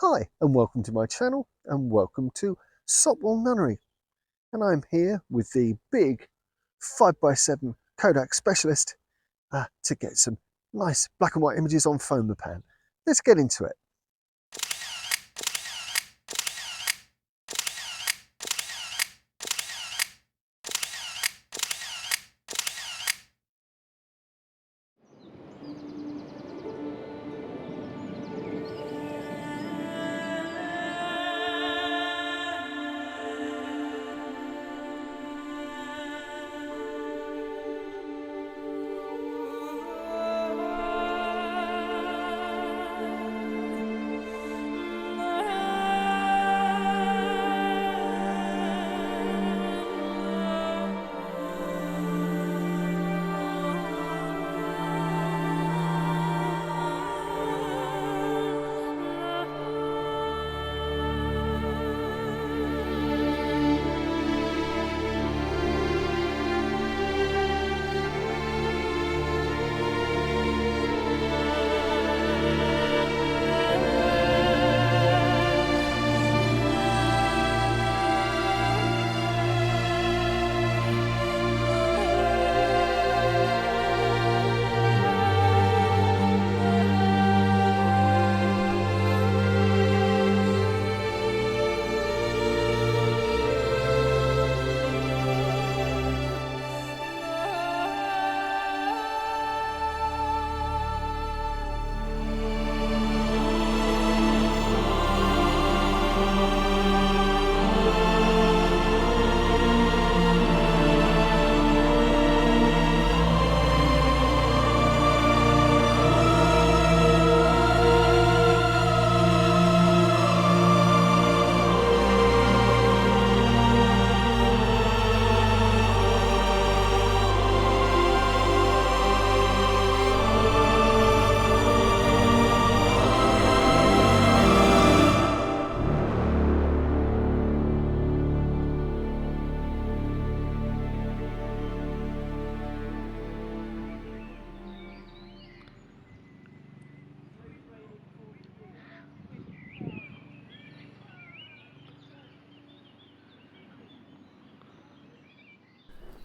Hi and welcome to my channel and welcome to Sopwell Nunnery, and I'm here with the big 5x7 Kodak specialist to get some nice black and white images on Fomapan. Let's get into it.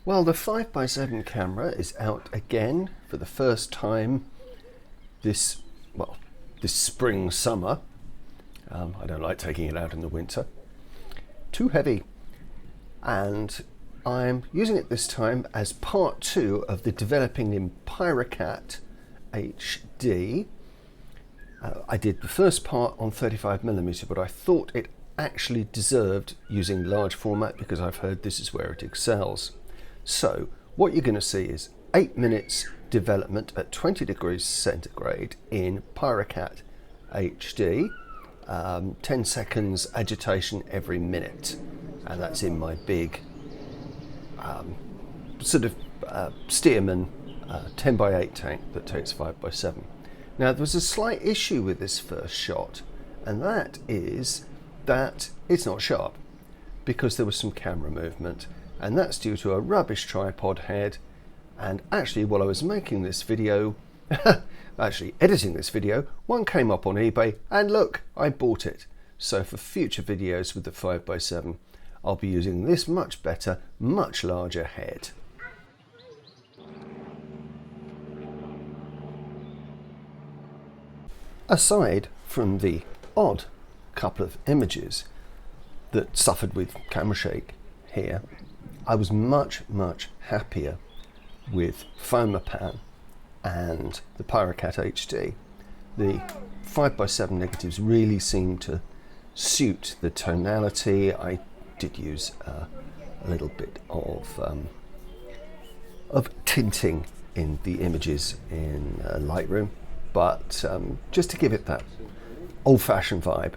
Well, the 5x7 camera is out again for the first time this spring, summer. I don't like taking it out in the winter. Too heavy. And I'm using it this time as part 2 of the developing in Pyrocat HD. I did the first part on 35mm, but I thought it actually deserved using large format because I've heard this is where it excels. So what you're going to see is 8 minutes development at 20 degrees centigrade in Pyrocat HD, 10 seconds agitation every minute, and that's in my big Stearman 10x8 tank that takes 5x7. Now there's a slight issue with this first shot, and that is that it's not sharp because there was some camera movement. And that's due to a rubbish tripod head. And actually, while I was making this video, actually editing this video, one came up on eBay and look, I bought it. So for future videos with the 5x7, I'll be using this much better, much larger head. Aside from the odd couple of images that suffered with camera shake here, I was much happier with Fomapan and the Pyrocat HD. The 5x7 negatives really seem to suit the tonality. I did use a little bit of tinting in the images in Lightroom, but just to give it that old-fashioned vibe.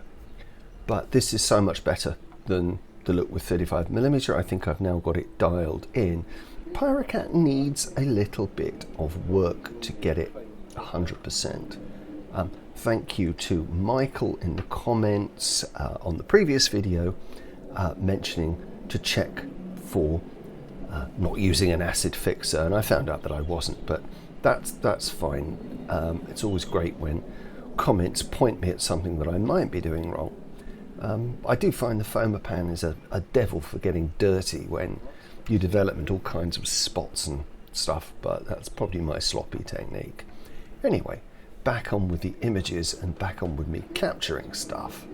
But this is so much better than the look with 35mm. I think I've now got it dialed in. Pyrocat needs a little bit of work to get it 100%. Thank you to Michael in the comments on the previous video mentioning to check for not using an acid fixer, and I found out that I wasn't, but that's fine. It's always great when comments point me at something that I might be doing wrong. I do find the Fomapan is a devil for getting dirty when you develop into all kinds of spots and stuff, but that's probably my sloppy technique. Anyway, back on with the images and back on with me capturing stuff.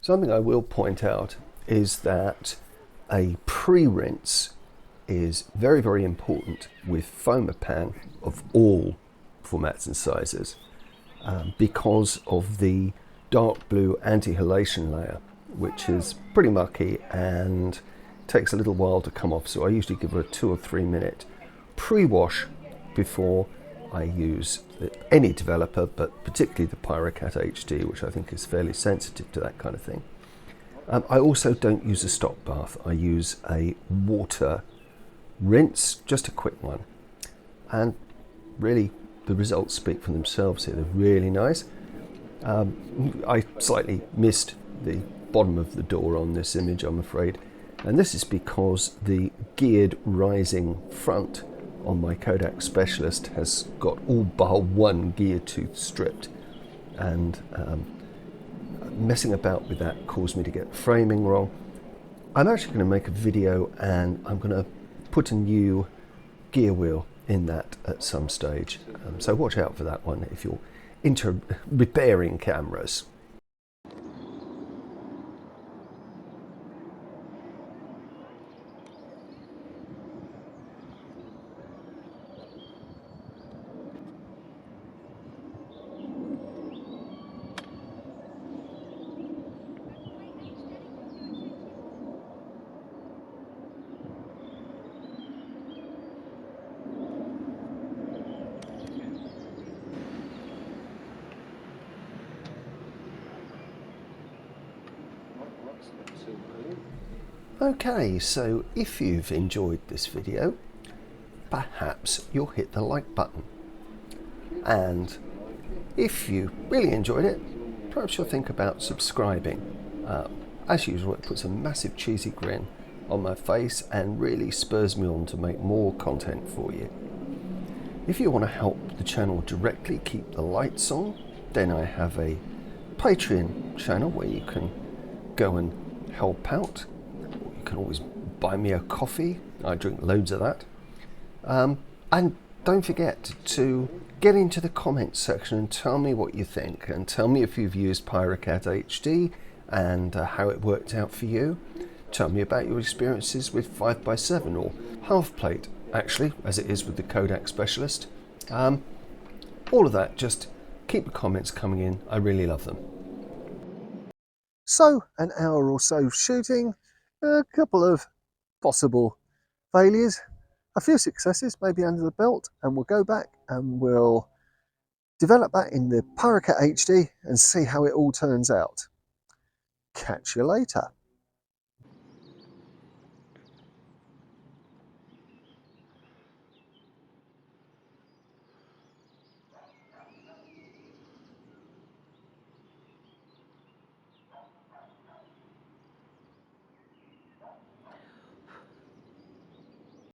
Something I will point out is that a pre-rinse is very, very important with Fomapan of all formats and sizes because of the dark blue anti-halation layer, which is pretty mucky and takes a little while to come off. So I usually give it a 2 or 3 minute pre-wash before I use any developer, but particularly the Pyrocat HD, which I think is fairly sensitive to that kind of thing. I also don't use a stock bath. I use a water rinse, just a quick one. And really, the results speak for themselves here. They're really nice. I slightly missed the bottom of the door on this image, I'm afraid. And this is because the geared rising front on my Kodak Specialist has got all bar one gear tooth stripped, and messing about with that caused me to get framing wrong. I'm actually going to make a video and I'm going to put a new gear wheel in that at some stage, so watch out for that one if you're into repairing cameras. Okay, so if you've enjoyed this video, perhaps you'll hit the like button. And if you really enjoyed it, perhaps you'll think about subscribing. As usual, it puts a massive cheesy grin on my face and really spurs me on to make more content for you. If you want to help the channel directly keep the lights on, then I have a Patreon channel where you can go and help out. You can always buy me a coffee. I drink loads of that. And don't forget to get into the comments section and tell me what you think, and tell me if you've used Pyrocat HD and how it worked out for you. Tell me about your experiences with 5x7 or half plate, actually, as it is with the Kodak Specialist. All of that, just keep the comments coming in. I really love them. So, an hour or so shooting, a couple of possible failures, a few successes maybe under the belt, and we'll go back and we'll develop that in the Pyrocat HD and see how it all turns out. Catch you later.